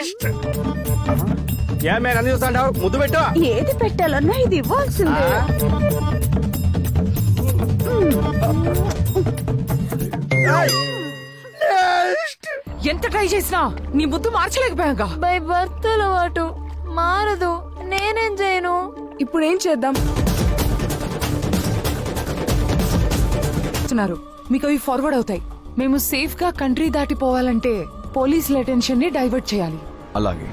Next ఏమే నన్ను చూస్తాంటావు ముద్దు పెట్టు ఏది పెట్టాలన్నా ఇది ఇవ్వాల్సిందే. ఎంత ట్రై చేసినా నీ ముద్దు మార్చలేకపోయాగా. బై బర్త్ అలవాటు మారదు, నేనేం చేయను. ఇప్పుడు ఏం చేద్దాం? మీకు అవి ఫార్వర్డ్ అవుతాయి. మేము సేఫ్ గా కంట్రీ దాటిపోవాలంటే పోలీసుల అటెన్షన్ ని డైవర్ట్ చేయాలి. అలాగే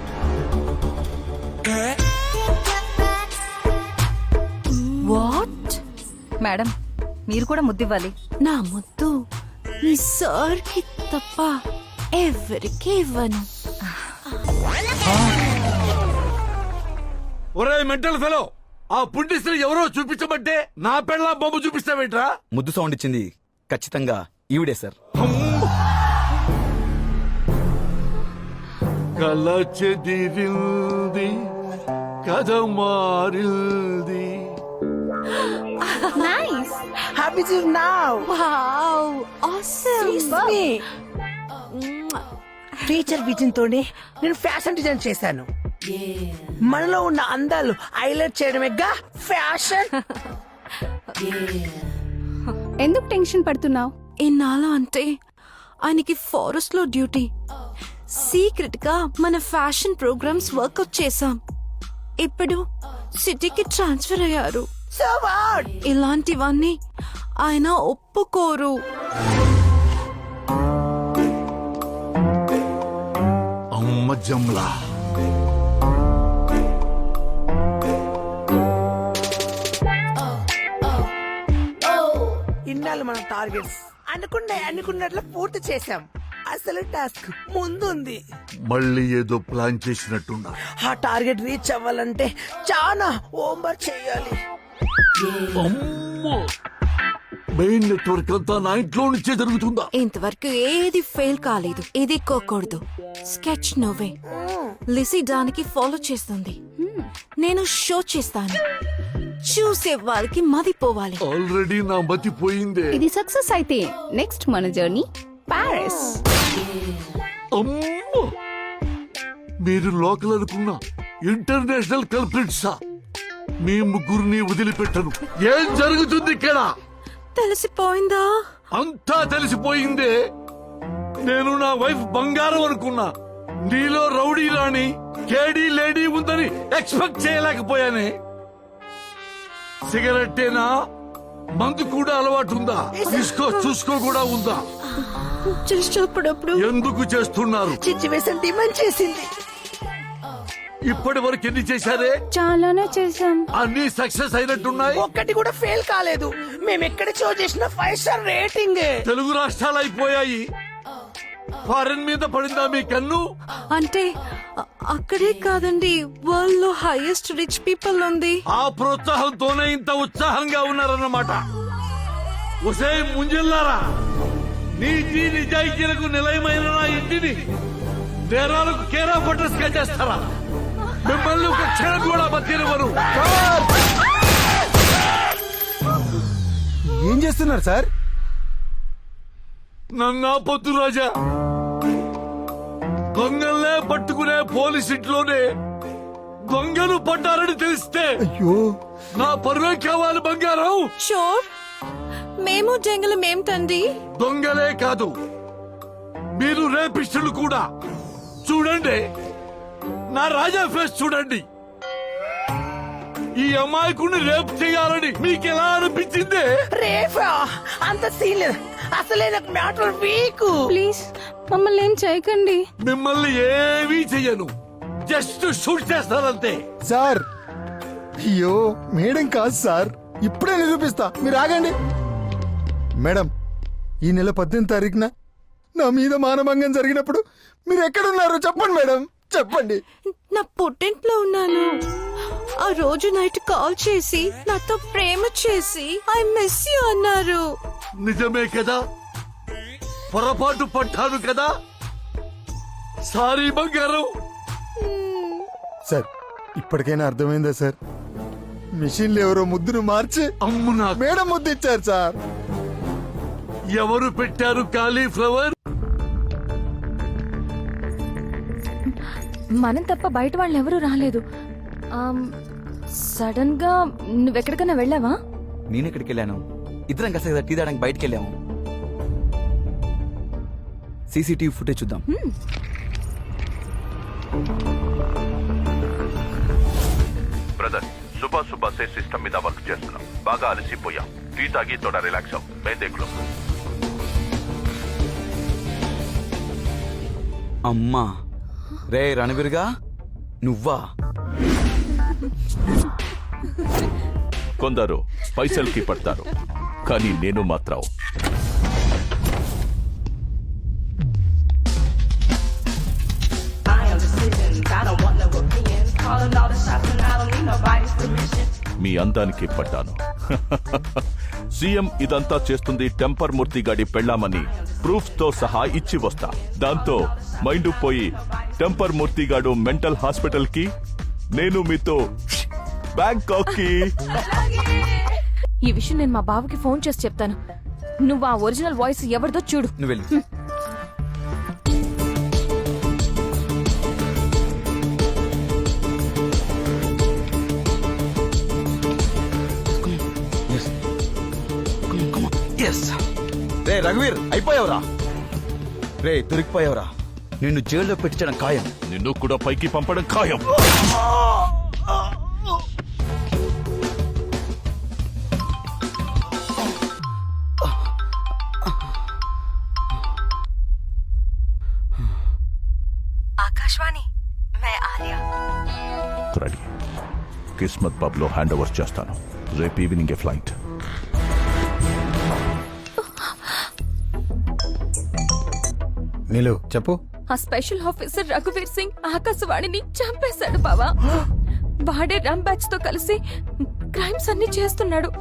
వాట్? మేడం మీరు కూడా ముద్దివ్వాలి. నా ముద్దు మీ సార్ కి తప్ప ఎవరికి ఇవ్వను. ఒరే మెంటల్ ఫెలో, ఆ పుండిస్త్రీ ఎవరో చూపించబట్టే నా పెళ్ళ బొమ్మ చూపిస్తావేంట్రా? ముద్దు సౌండ్ ఇచ్చింది ఖచ్చితంగా ఈవిడే సార్. కల చెదిరింది కథ మారింది. Nice. Happy to now. Wow awesome. Teacher vision తోనే నేను ఫ్యాషన్ డిజైన్ చేశాను. మనలో ఉన్న అందాలు హైలైట్ చేయడమేగా ఫ్యాషన్. ఎందుకు టెన్షన్ పడుతున్నావు? ఇన్నాళ్ళ అంటే ఆయనకి ఫారెస్ట్ లో డ్యూటీ. సీక్రెట్ గా మన ఫ్యాషన్ ప్రోగ్రామ్స్ వర్కౌట్ చేశాం. ఇప్పుడు సిటీకి ట్రాన్స్ఫర్ అయ్యారు. So what? ఇలాంటివన్నీ ఆయన ఒప్పుకోరు. అమ్మ జమ్లా. ఇన్నాళ్ళు మన టార్గెట్స్ అనుకున్నట్లు పూర్తి చేశాం. అసలు టాస్క్ ముందుంది. మళ్ళీ ఏదో ప్లాన్ చేసినట్టున్నా. ఆ టార్గెట్ రీచ్ అవ్వాలంటే చాలా హోంవర్క్ చేయాలి. అమ్మో, మెయిన్ నెట్వర్క్ అంతా నా ఇంట్లో నుంచే జరుగుతుందా? ఇంతవరకు ఏది ఫెయిల్ కాలేదు. ఇది కోకూడదు. స్కెచ్ నువ్వే. లిసీ దానికి ఫాలో చేస్తుంది. నేను షో చేస్తాను. చూసే వాళ్ళకి మదిపోవాలి. ఆల్రెడీ నా మతి పోయిందే. ఇది సక్సెస్ అయితే నెక్స్ట్ మన జర్నీ పారిస్. అమ్మో, మీరు లోకల్ అనుకున్న ఇంటర్నేషనల్ కల్ప్రిట్సా? మీ ముగ్గురిని వదిలిపెట్టను. ఏం జరుగుతుంది ఇక్కడ? తెలిసిపోయిందా? అంతా తెలిసిపోయిందే. నేను నా వైఫ్ బంగారం అనుకున్నా. నీలో రౌడీ రాణి కేడీ లేడీ ఉందని ఎక్స్పెక్ట్ చేయలేకపోయానే. సిగరెట్టేనా? మందు కూడా అలవాటు ఉందా? తీసుకో చూసుకో కూడా ఉందా? చేసేటప్పుడు ఎందుకు చేస్తున్నారు? సిచ్యువేషన్ డిమాండ్ చేసింది. ఇప్పటి వరకు ఎన్ని చేశారే? చాలానే చేశాం. అన్ని సక్సెస్ అయినట్టున్నాయి. ఒక్కటి కూడా ఫెయిల్ కాలేదు. మేము ఎక్కడ షో చేసిన 5 స్టార్ రేటింగ్. తెలుగు రాష్ట్రాలు అయిపోయాయి. ఫారెన్ మీద పడిందా మీ కన్ను? అంటే అక్కడే కాదండి, వరల్డ్ లో హైయెస్ట్ రిచ్ పీపుల్ ఉంది. ఆ ప్రోత్సాహంతోనే ఇంత ఉత్సాహంగా ఉన్నారన్నమాట. ఒసే ముంజిల్లారా, నీతి నిజాయితీలకు నిలయమైన నా ఇంటిని నేరాలకు కేరా ఫోటోస్ గా చేస్తారా? మిమ్మల్ని ఒక క్షణం కూడా బతినివ్వరు. ఏం చేస్తున్నారు సార్? నన్నా పొద్దు రాజా, దొంగల్నే పట్టుకునే పోలీస్ ఇంట్లోనే దొంగలు పడ్డారని తెలిస్తే అయ్యో, నా పరువే కావాలి బంగారం. షోర్ మేము జంగలు మేం తండ్రి. దొంగలే కాదు, మీరు రేపిస్టులు కూడా. చూడండి, నా రాజా ఫేస్ చూడండి. ఈ అమాయకుడిని రేపు చేయాలని మీకెలా అనిపించిందే? రేఫా అంత సీన్ లేదు. అసలే నాకు మ్యాటర్ వీక్. ప్లీజ్ మమ్మల్ని ఏం చేయకండి. మిమ్మల్ని ఏమీ చెయ్యను, జస్ట్ షూట్ చేస్తానంతే. సార్, అయ్యో మేడం కాదు సార్, ఇప్పుడే నిరూపిస్తా, మీరు ఆగండి. మేడం, ఈ నెల 18వ తారీఖున నా మీద మానభంగం జరిగినప్పుడు మీరు ఎక్కడున్నారు చెప్పండి మేడం, చెప్పండి. నా పుట్టింట్లో ఉన్నాను. ఆ రోజు నైట్ కాల్ చేసి నాతో ప్రేమ చేసి ఐ మిస్ యూ అన్నారు. నిజమే కదా, పొరపాటు పడ్డాను కదా. సారీ బంగారం. సార్, ఇప్పటికైనా అర్థమైందా సార్? మిషన్లు ఎవరో ముద్దును మార్చి అమ్ము నాకు మేడం ముద్దు ఇచ్చారు సార్. ఎవరు పెట్టారు కాలీఫ్లవర్? మనం తప్ప బయట వాళ్ళు ఎవరూ రాలేదు. సడన్ గా నువ్వెక్కడికైనా వెళ్ళావా? నేను ఎక్కడికి వెళ్ళాను? ఇద్దరం కలిసి టీ తాగడానికి బయటికి వెళ్ళాము. సీసీటీవీ ఫుటేజ్ చూద్దాం. బ్రదర్ సుబా సే సిస్టమ్ మీద వర్క్ చేస్తున్నాం. బాగా అలసిపోయాం. టీ తాగి తోడా రిలాక్స్ అవ్వం. మేదేకులు అమ్మా రే రణవీర్గా నువ్వా? కొందరు పైసల్కి పడతారు, కానీ నేను మాత్రం మీ అందానికి పడ్డాను. సీఎం ఇదంతా చేస్తుంది టెంపర్ మూర్తి గాడి పెళ్ళామని ప్రూఫ్ తో సహా ఇచ్చి వస్తా. దాంతో మైండ్ పోయి టెంపర్ మూర్తి గాడు మెంటల్ హాస్పిటల్ కి, నేను మీతో బ్యాంకాక్ కి. ఈ విషయం నేను మా బావకి ఫోన్ చేసి చెప్తాను. నువ్వు ఆ ఒరిజినల్ వాయిస్ ఎవరిదో చూడు. నువ్వు వెళ్ళు. రే రఘువీర్ అయిపోయావురా. రే దొరికిపోయావురా. నిన్ను జైల్లో పెట్టించడం ఖాయం. నిన్ను కూడా పైకి పంపడం ఖాయం. ఆకాశవాణి మే ఆలియా. రెడీ. కిస్మత్ పబ్ లో హ్యాండ్ ఓవర్ చేస్తాను. రేపు ఈవినింగ్ ఫ్లైట్. నీలు చెప్పు. ఆ స్పెషల్ ఆఫీసర్ రఘువీర్ సింగ్ ఆకాశవాణిని చంపేశాడు బావా. వాడే రమ్ బ్యాచ్ తో కలిసి క్రైమ్స్ అన్ని చేస్తున్నాడు.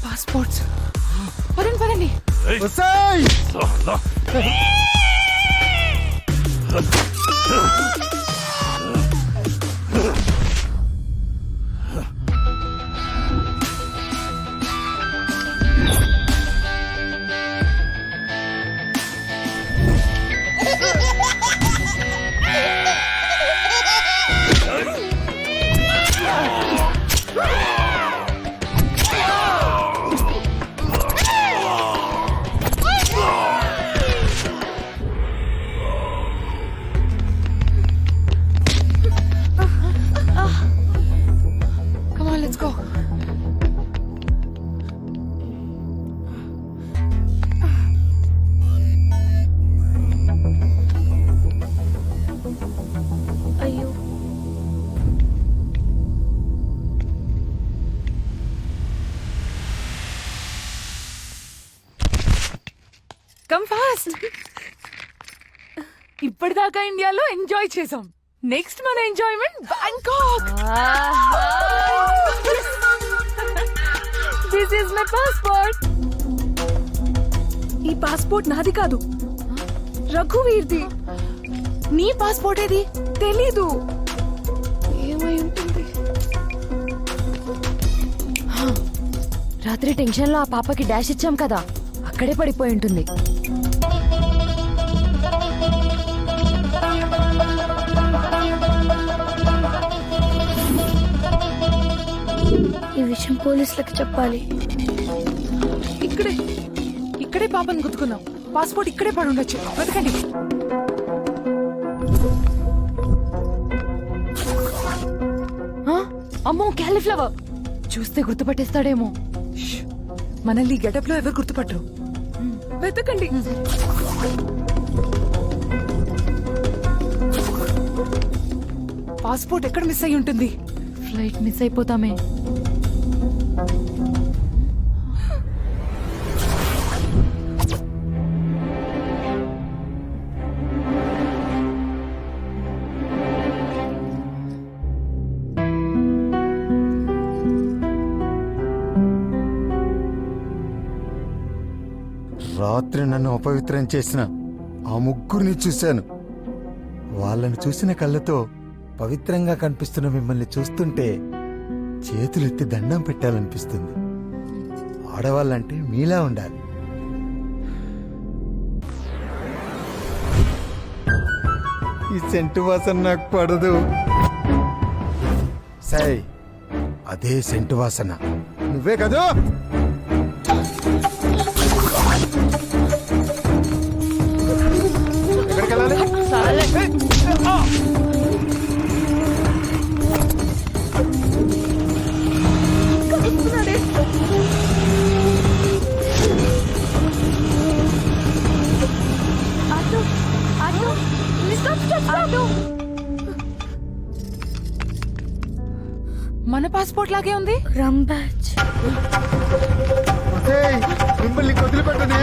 పాస్పోర్ట్స్. పదండి పదండి. వస్తాయ్. ఇప్పటిదాకా ఇండియాలో ఎంజాయ్ చేసాం. నెక్స్ట్ మన enjoyment Bangkok. This is my passport. ఈ పాస్పోర్ట్ నాది కాదు, రఘువీర్ది. నీ పాస్పోర్ట్ ఏది? తెలీదు. ఏమై ఉంటుంది? రాత్రి టెన్షన్ లో ఆ పాపకి డాష్ ఇచ్చాం కదా, అక్కడే పడిపోయి ఉంటుంది. ఈ విషయం పోలీసులకు చెప్పాలి. ఇక్కడే పాపని గుర్తుకుందాం. పాస్పోర్ట్ ఇక్కడే పడి ఉండొచ్చు. వెతకండి. ఆ? అమ్మో, క్యాలీఫ్లవర్. చూస్తే గుర్తుపట్టేస్తాడేమో. ష్. మనల్ని గెటప్ లో ఎవరు గుర్తుపట్టరు. వెతకండి. పాస్పోర్ట్ ఎక్కడ మిస్ అయి ఉంటుంది? ఫ్లైట్ మిస్ అయిపోతామే. రాత్రి నన్ను అపవిత్రం చేసిన ఆ ముగ్గురిని చూశాను. వాళ్ళని చూసిన కళ్ళతో పవిత్రంగా కనిపిస్తున్న మిమ్మల్ని చూస్తుంటే చేతులెత్తి దండం పెట్టాలనిపిస్తుంది. ఆడవాళ్ళంటే మీలా ఉండాలి. ఈ సెంటు వాసన నాకు పడదు. సై, అదే సెంటు వాసన నువ్వే కదూ? ఎక్కడికి వెళ్ళాలి? మన పాస్పోర్ట్ లాగే ఉంది. రమ్ బ్యాచ్. మిమ్మల్ని వదిలిపెట్టనే.